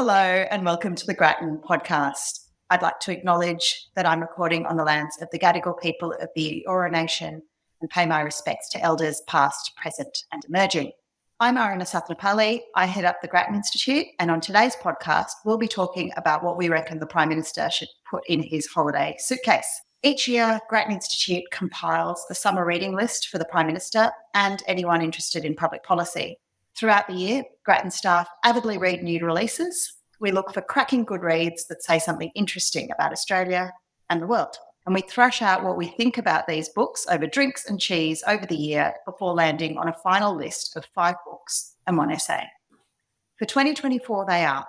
Hello and welcome to the Grattan podcast. I'd like to acknowledge that I'm recording on the lands of the Gadigal people of the Eora Nation and pay my respects to elders past, present and emerging. I'm Aruna Sathanapally. I head up the Grattan Institute, and on today's podcast, we'll be talking about what we reckon the Prime Minister should put in his holiday suitcase. Each year, Grattan Institute compiles the summer reading list for the Prime Minister and anyone interested in public policy. Throughout the year, Grattan staff avidly read new releases. We look for cracking good reads that say something interesting about Australia and the world. And we thrash out what we think about these books over drinks and cheese over the year before landing on a final list of 5 books and 1 essay. For 2024, they are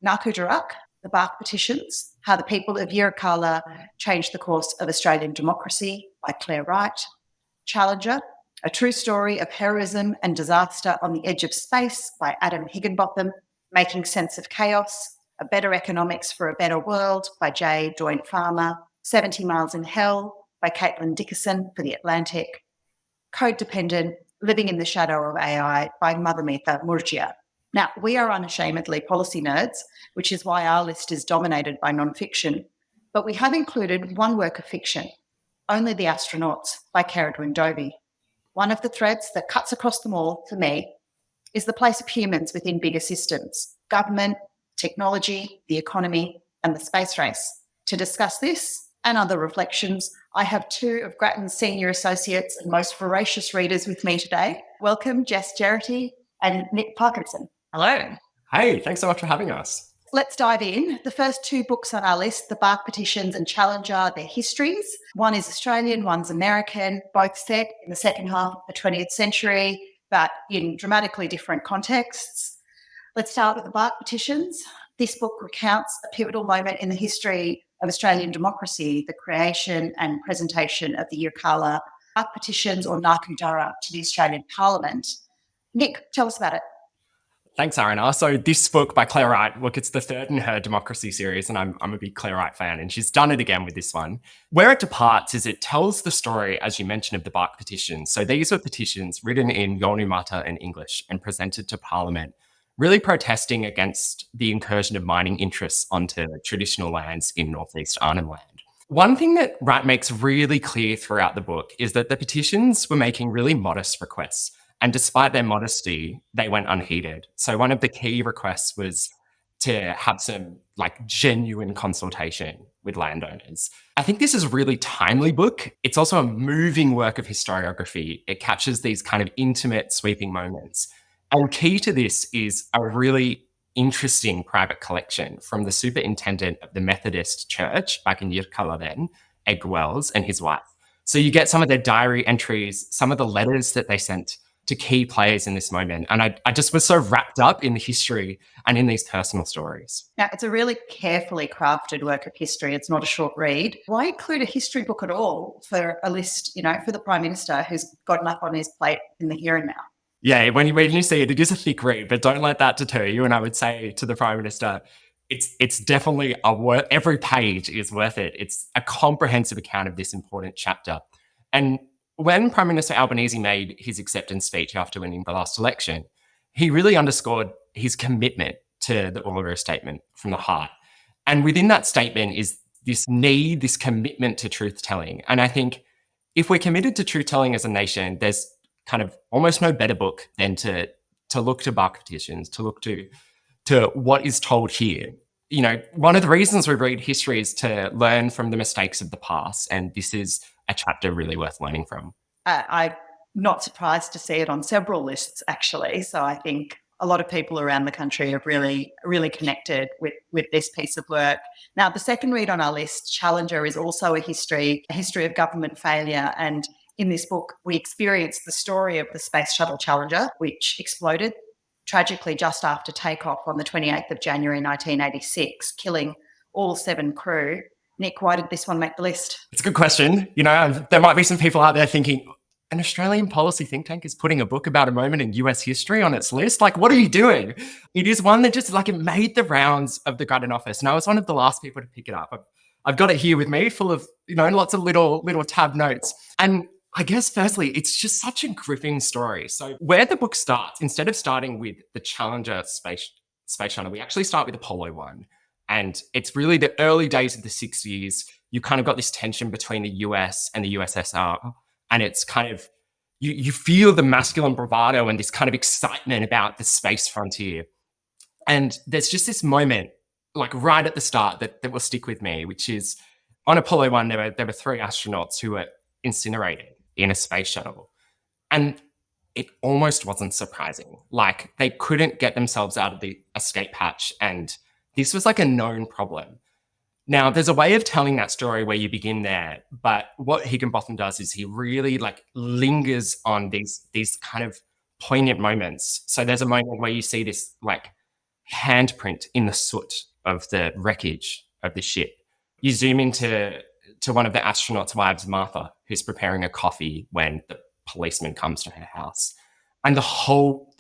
Geraghty, The Bark Petitions, How the People of Geraghty Changed the Course of Australian Democracy by Claire Wright, Challenger, A True Story of Heroism and Disaster on the Edge of Space by Adam Higginbotham, Making Sense of Chaos, A Better Economics for a Better World by J. Doyne Farmer, 70 Miles in Hell by Caitlin Dickerson for The Atlantic, Code Dependent, Living in the Shadow of AI by Madhumita Murgia. Now, we are unashamedly policy nerds, which is why our list is dominated by non-fiction, but we have included one work of fiction, Only the Astronauts by Geraghty Dovey. One of the threads that cuts across them all, for me, is the place of humans within bigger systems, government, technology, the economy, and the space race. To discuss this and other reflections, I have 2 of Grattan's senior associates and most voracious readers with me today. Welcome, Jess Geraghty and Nick Parkinson. Hello. Hey, thanks so much for having us. Let's dive in. The first 2 books on our list, The Bark Petitions and Challenger, their histories. One is Australian, one's American, both set in the second half of the 20th century, but in dramatically different contexts. Let's start with The Bark Petitions. This book recounts a pivotal moment in the history of Australian democracy, the creation and presentation of the Geraghty Bark Petitions, or Geraghty, to the Australian Parliament. Nick, tell us about it. Thanks, Aruna. So this book by Claire Wright, look, it's the 3rd in her democracy series, and I'm a big Claire Wright fan, and she's done it again with this one. Where it departs is it tells the story, as you mentioned, of the Bark Petitions. So these were petitions written in Yolngu Matha and English and presented to Parliament, really protesting against the incursion of mining interests onto traditional lands in northeast Arnhem Land. One thing that Wright makes really clear throughout the book is that the petitions were making really modest requests. And despite their modesty, they went unheeded. So one of the key requests was to have some genuine consultation with landowners. I think this is a really timely book. It's also a moving work of historiography. It captures these kind of intimate, sweeping moments. And key to this is a really interesting private collection from the superintendent of the Methodist Church back in Yirrkala then, Edgar Wells, and his wife. So you get some of their diary entries, some of the letters that they sent to key players in this moment. And I just was so wrapped up in the history and in these personal stories. Now, it's a really carefully crafted work of history. It's not a short read. Why include a history book at all for a list, for the Prime Minister who's got enough on his plate in the here and now? Yeah, when you see it, it is a thick read, but don't let that deter you. And I would say to the Prime Minister, it's definitely every page is worth it. It's a comprehensive account of this important chapter. And when Prime Minister Albanese made his acceptance speech after winning the last election, he really underscored his commitment to the Uluru Statement from the heart. And within that statement is this need, this commitment to truth-telling. And I think if we're committed to truth-telling as a nation, there's kind of almost no better book than to look to Bark Petitions, to look to what is told here. One of the reasons we read history is to learn from the mistakes of the past. And this is a chapter really worth learning from. I'm not surprised to see it on several lists, actually. So I think a lot of people around the country have really, really connected with this piece of work. Now, the second read on our list, Challenger, is also a history of government failure. And in this book, we experience the story of the Space Shuttle Challenger, which exploded tragically just after takeoff on the 28th of January 1986, killing all 7 crew. Nick, why did this one make the list? It's a good question. There might be some people out there thinking, an Australian policy think tank is putting a book about a moment in US history on its list? What are you doing? It is one that just it made the rounds of the Grattan office. And I was one of the last people to pick it up. I've got it here with me, full of, lots of little tab notes. And I guess firstly, it's just such a gripping story. So where the book starts, instead of starting with the Challenger space space shuttle, we actually start with Apollo 1. And it's really the early days of the 60s. You kind of got this tension between the US and the USSR. And it's kind of, you feel the masculine bravado and this kind of excitement about the space frontier. And there's just this moment, like right at the start, that will stick with me, which is on Apollo 1, there were 3 astronauts who were incinerated in a space shuttle. And it almost wasn't surprising. Like they couldn't get themselves out of the escape hatch. And this was like a known problem. Now, there's a way of telling that story where you begin there, but what Higginbotham does is he really like lingers on these kind of poignant moments. So there's a moment where you see this like handprint in the soot of the wreckage of the ship. You zoom into one of the astronauts' wives, Martha, who's preparing a coffee when the policeman comes to her house. And the whole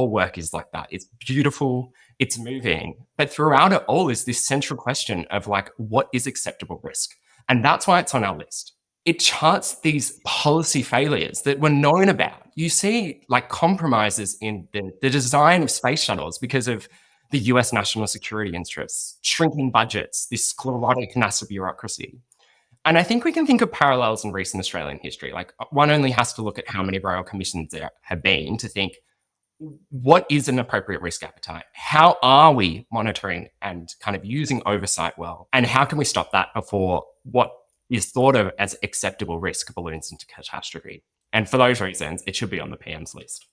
work is like that. It's beautiful, it's moving. But throughout it all is this central question of like, what is acceptable risk? And that's why it's on our list. It charts these policy failures that were known about. You see like compromises in the design of space shuttles because of the US national security interests, shrinking budgets, this sclerotic NASA bureaucracy. And I think we can think of parallels in recent Australian history. Like one only has to look at how many royal commissions there have been to think, what is an appropriate risk appetite? How are we monitoring and kind of using oversight well? And how can we stop that before what is thought of as acceptable risk balloons into catastrophe? And for those reasons, it should be on the PM's list.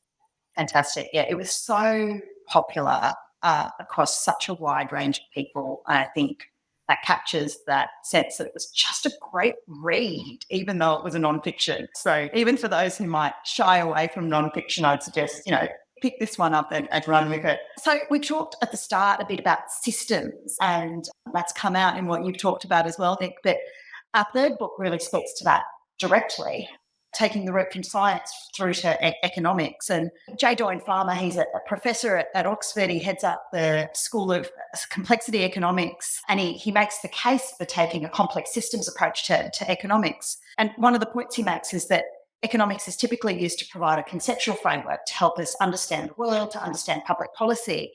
Fantastic. Yeah, it was so popular across such a wide range of people. I think that captures that sense that it was just a great read, even though it was a nonfiction. So even for those who might shy away from nonfiction, I'd suggest, pick this one up and run with it. So we talked at the start a bit about systems, and that's come out in what you've talked about as well, Nick. But our third book really speaks to that directly, taking the route from science through to economics. And J. Doyne Farmer, he's a professor at Oxford. He heads up the School of Complexity Economics, and he makes the case for taking a complex systems approach to economics. And one of the points he makes is that economics is typically used to provide a conceptual framework to help us understand the world, to understand public policy.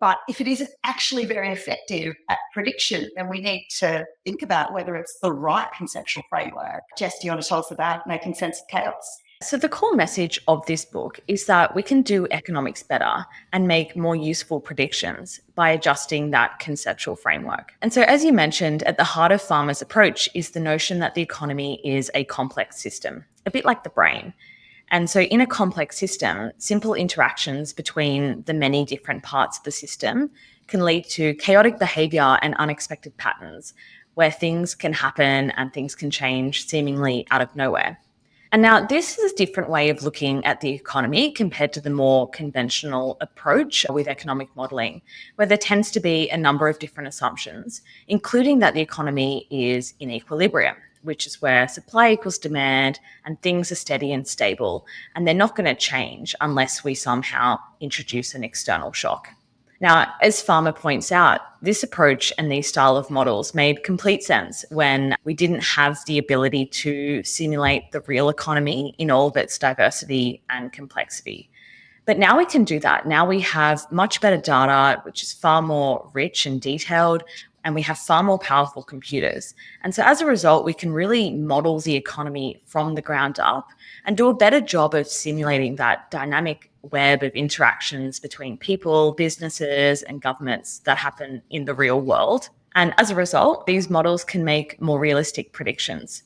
But if it isn't actually very effective at prediction, then we need to think about whether it's the right conceptual framework. Jess, do you want to tell us about making sense of chaos? So the core message of this book is that we can do economics better and make more useful predictions by adjusting that conceptual framework. And so, as you mentioned, at the heart of Farmer's approach is the notion that the economy is a complex system, a bit like the brain. And so in a complex system, simple interactions between the many different parts of the system can lead to chaotic behavior and unexpected patterns where things can happen and things can change seemingly out of nowhere. And now this is a different way of looking at the economy compared to the more conventional approach with economic modelling, where there tends to be a number of different assumptions, including that the economy is in equilibrium, which is where supply equals demand and things are steady and stable, and they're not going to change unless we somehow introduce an external shock. Now, as Farmer points out, this approach and these style of models made complete sense when we didn't have the ability to simulate the real economy in all of its diversity and complexity. But now we can do that. Now we have much better data, which is far more rich and detailed, and we have far more powerful computers. And so as a result, we can really model the economy from the ground up and do a better job of simulating that dynamic web of interactions between people, businesses, and governments that happen in the real world. And as a result, these models can make more realistic predictions.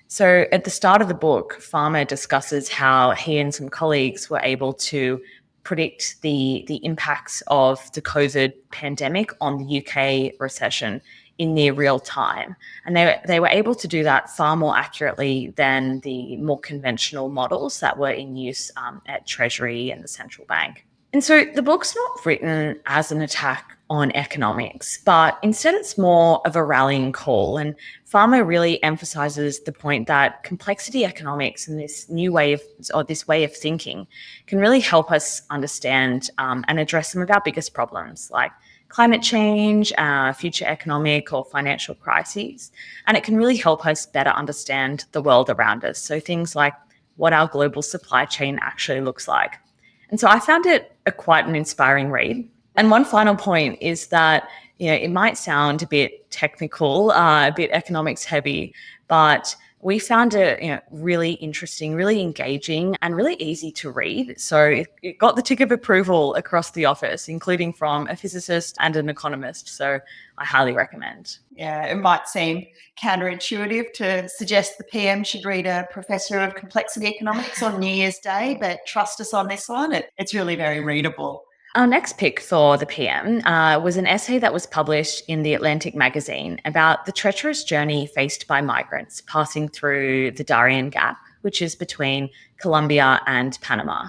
So at the start of the book, Farmer discusses how he and some colleagues were able to predict the impacts of the COVID pandemic on the UK recession in near real time. And they were able to do that far more accurately than the more conventional models that were in use at Treasury and the central bank. And so the book's not written as an attack on economics, but instead it's more of a rallying call. And Farmer really emphasizes the point that complexity economics and this way of thinking can really help us understand and address some of our biggest problems, like climate change, future economic or financial crises. And it can really help us better understand the world around us. So things like what our global supply chain actually looks like. And so I found it quite an inspiring read. And one final point is that, it might sound a bit technical, a bit economics heavy, but we found it, really interesting, really engaging, and really easy to read. So it got the tick of approval across the office, including from a physicist and an economist. So I highly recommend. Yeah, it might seem counterintuitive to suggest the PM should read a professor of complexity economics on New Year's Day, but trust us on this one. It's really very readable. Our next pick for the PM was an essay that was published in the Atlantic magazine about the treacherous journey faced by migrants passing through the Darien Gap, which is between Colombia and Panama.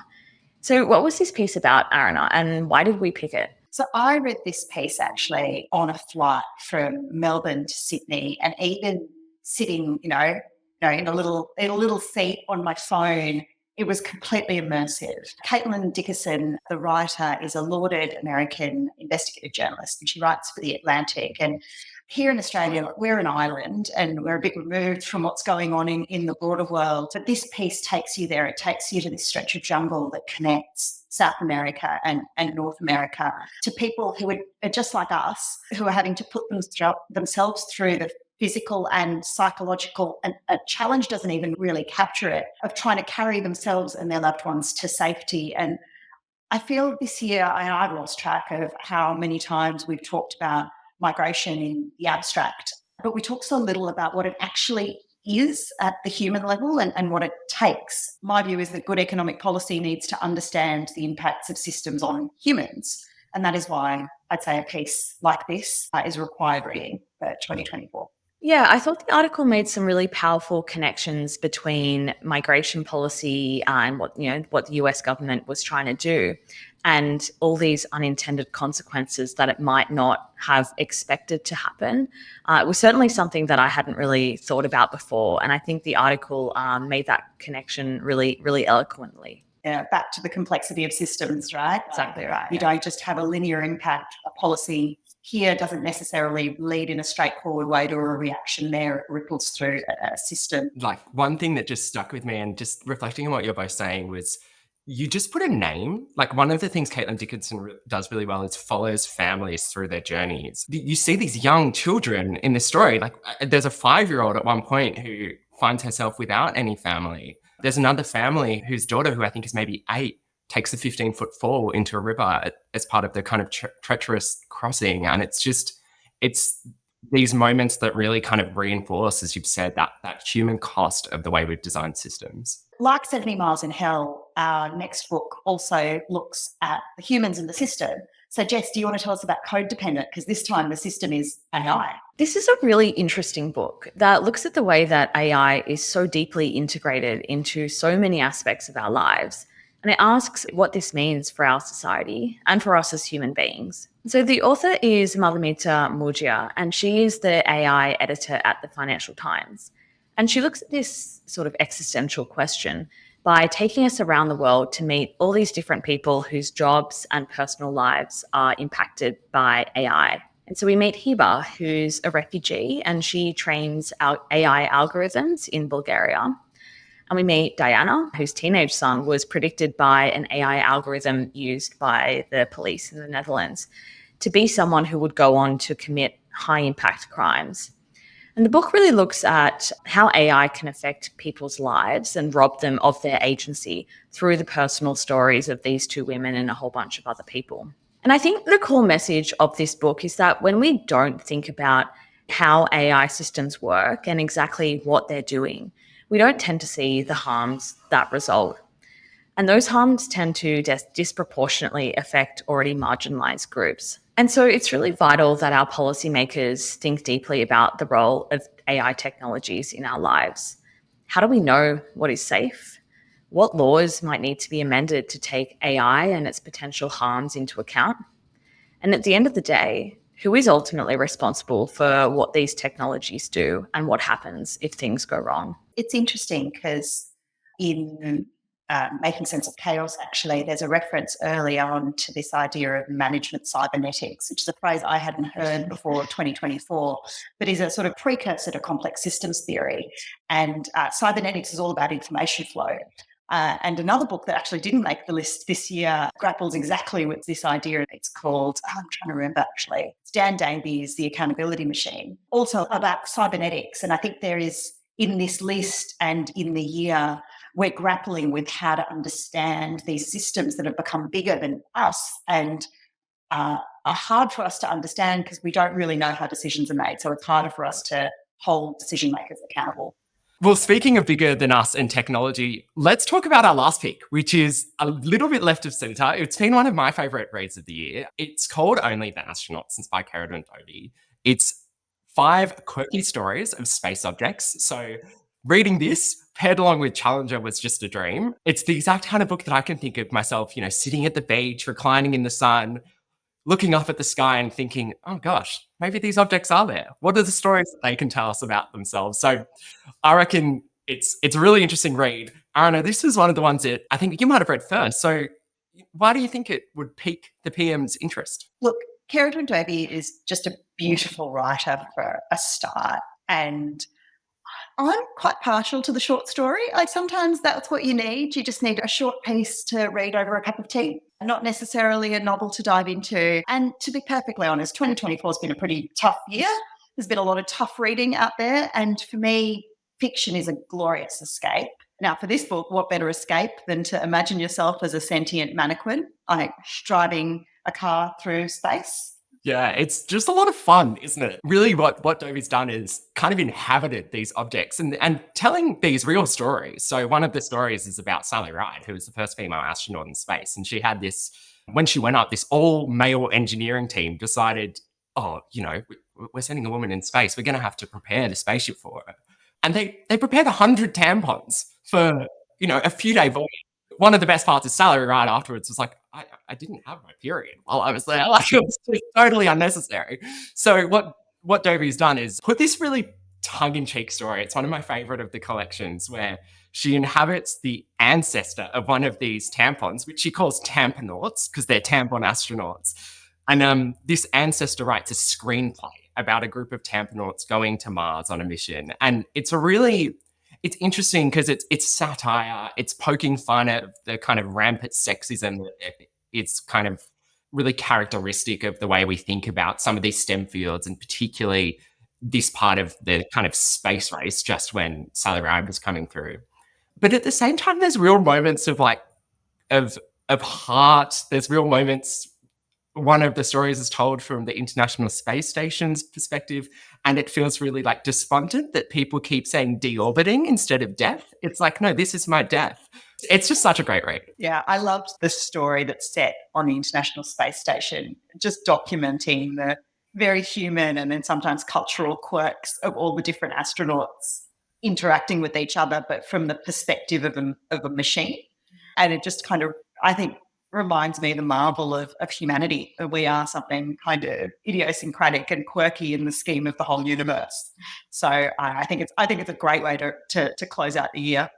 So what was this piece about, Aruna, and why did we pick it? So I read this piece actually on a flight from Melbourne to Sydney, and even sitting, in a little seat on my phone, it was completely immersive. Caitlin Dickerson, the writer, is a lauded American investigative journalist, and she writes for The Atlantic. And here in Australia, we're an island and we're a bit removed from what's going on in the broader world. But this piece takes you there. It takes you to this stretch of jungle that connects South America and North America to people who are just like us, who are having to put themselves through the physical and psychological, and a challenge doesn't even really capture it, of trying to carry themselves and their loved ones to safety. And I feel this year I've lost track of how many times we've talked about migration in the abstract, but we talk so little about what it actually is at the human level and what it takes. My view is that good economic policy needs to understand the impacts of systems on humans. And that is why I'd say a piece like this is required reading for 2024. Yeah, I thought the article made some really powerful connections between migration policy and what the US government was trying to do, and all these unintended consequences that it might not have expected to happen. It was certainly something that I hadn't really thought about before, and I think the article made that connection really, really eloquently. Yeah, back to the complexity of systems, right? Exactly right. You don't just have a linear impact. A policy here doesn't necessarily lead in a straightforward way to a reaction there. It ripples through a system. Like, one thing that just stuck with me, and just reflecting on what you're both saying, was you just put a name. Like, one of the things Caitlin Dickinson does really well is follows families through their journeys. You see these young children in this story. Like, there's a 5-year-old at one point who finds herself without any family. There's another family whose daughter, who I think is maybe 8, takes a 15-foot fall into a river as part of the kind of treacherous crossing. And it's these moments that really kind of reinforce, as you've said, that human cost of the way we've designed systems. Like 70 Miles in Hell, our next book also looks at the humans in the system. So Jess, do you want to tell us about Code Dependent? Because this time the system is AI. This is a really interesting book that looks at the way that AI is so deeply integrated into so many aspects of our lives. And it asks what this means for our society and for us as human beings. So the author is Madhumita Murgia, and she is the AI editor at the Financial Times. And she looks at this sort of existential question by taking us around the world to meet all these different people whose jobs and personal lives are impacted by AI. And so we meet Hiba, who's a refugee, and she trains our AI algorithms in Bulgaria. And we meet Diana, whose teenage son was predicted by an AI algorithm used by the police in the Netherlands to be someone who would go on to commit high-impact crimes. And the book really looks at how AI can affect people's lives and rob them of their agency through the personal stories of these 2 women and a whole bunch of other people. And I think the core message of this book is that when we don't think about how AI systems work and exactly what they're doing, we don't tend to see the harms that result. And those harms tend to disproportionately affect already marginalized groups. And so it's really vital that our policymakers think deeply about the role of AI technologies in our lives. How do we know what is safe? What laws might need to be amended to take AI and its potential harms into account? And at the end of the day, who is ultimately responsible for what these technologies do and what happens if things go wrong? It's interesting because in Making Sense of Chaos, actually, there's a reference early on to this idea of management cybernetics, which is a phrase I hadn't heard before 2024, but is a sort of precursor to complex systems theory. And cybernetics is all about information flow. And another book that actually didn't make the list this year grapples exactly with this idea. It's called, I'm trying to remember actually, it's Dan Davies, The Accountability Machine, also about cybernetics. And I think there is in this list and in the year, we're grappling with how to understand these systems that have become bigger than us and are hard for us to understand because we don't really know how decisions are made. So it's harder for us to hold decision makers accountable. Well, speaking of bigger than us and technology, let's talk about our last pick, which is a little bit left of center. It's been one of my favorite reads of the year. It's called Only the Astronauts. It's by Grattan Institute. It's 5 quirky stories of space objects. So reading this paired along with Challenger was just a dream. It's the exact kind of book that I can think of myself, sitting at the beach, reclining in the sun, looking up at the sky and thinking, oh gosh, maybe these objects are there. What are the stories that they can tell us about themselves? So I reckon it's a really interesting read. Aruna, this is one of the ones that I think you might have read first. So why do you think it would pique the PM's interest? Look, Geraghty Derby is just a beautiful writer for a start. And I'm quite partial to the short story. Like sometimes that's what you need. You just need a short piece to read over a cup of tea, not necessarily a novel to dive into. And to be perfectly honest, 2024 has been a pretty tough year. There's been a lot of tough reading out there. And for me, fiction is a glorious escape. Now, for this book, what better escape than to imagine yourself as a sentient mannequin, like driving a car through space? Yeah, it's just a lot of fun, isn't it? Really what Dovey's done is kind of inhabited these objects and telling these real stories. So one of the stories is about Sally Ride, who was the first female astronaut in space. And she had this, when she went up, this all-male engineering team decided, we're sending a woman in space. We're going to have to prepare the spaceship for her. And they prepared 100 tampons for, a few-day voyage. One of the best parts is Sally Ride afterwards was like, I didn't have my period while I was there. Like it was just totally unnecessary. So what Dovey's done is put this really tongue-in-cheek story. It's one of my favorite of the collections where she inhabits the ancestor of one of these tampons, which she calls tamponauts because they're tampon astronauts. And this ancestor writes a screenplay about a group of tamponauts going to Mars on a mission. And it's interesting because it's satire. It's poking fun at the kind of rampant sexism that it's kind of really characteristic of the way we think about some of these STEM fields, and particularly this part of the kind of space race just when Sally Ride was coming through. But at the same time, there's real moments of heart. There's real moments. One of the stories is told from the International Space Station's perspective, and it feels really like despondent that people keep saying deorbiting instead of death. It's like, no, this is my death. It's just such a great read. Yeah, I loved the story that's set on the International Space Station, just documenting the very human and then sometimes cultural quirks of all the different astronauts interacting with each other, but from the perspective of a machine. And it just kind of, I think, reminds me of the marvel of humanity. We are something kind of idiosyncratic and quirky in the scheme of the whole universe. So I think it's a great way to close out the year.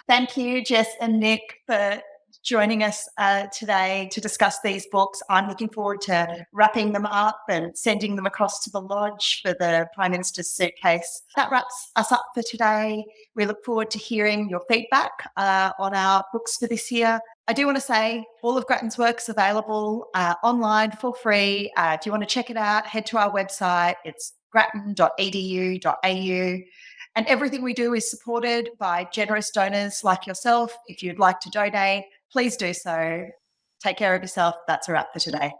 Thank you, Jess and Nick, for joining us today to discuss these books. I'm looking forward to wrapping them up and sending them across to the lodge for the Prime Minister's suitcase. That wraps us up for today. We look forward to hearing your feedback on our books for this year. I do want to say all of Grattan's work's available online for free. If you want to check it out, head to our website. It's grattan.edu.au. And everything we do is supported by generous donors like yourself. If you'd like to donate, please do so. Take care of yourself. That's a wrap for today.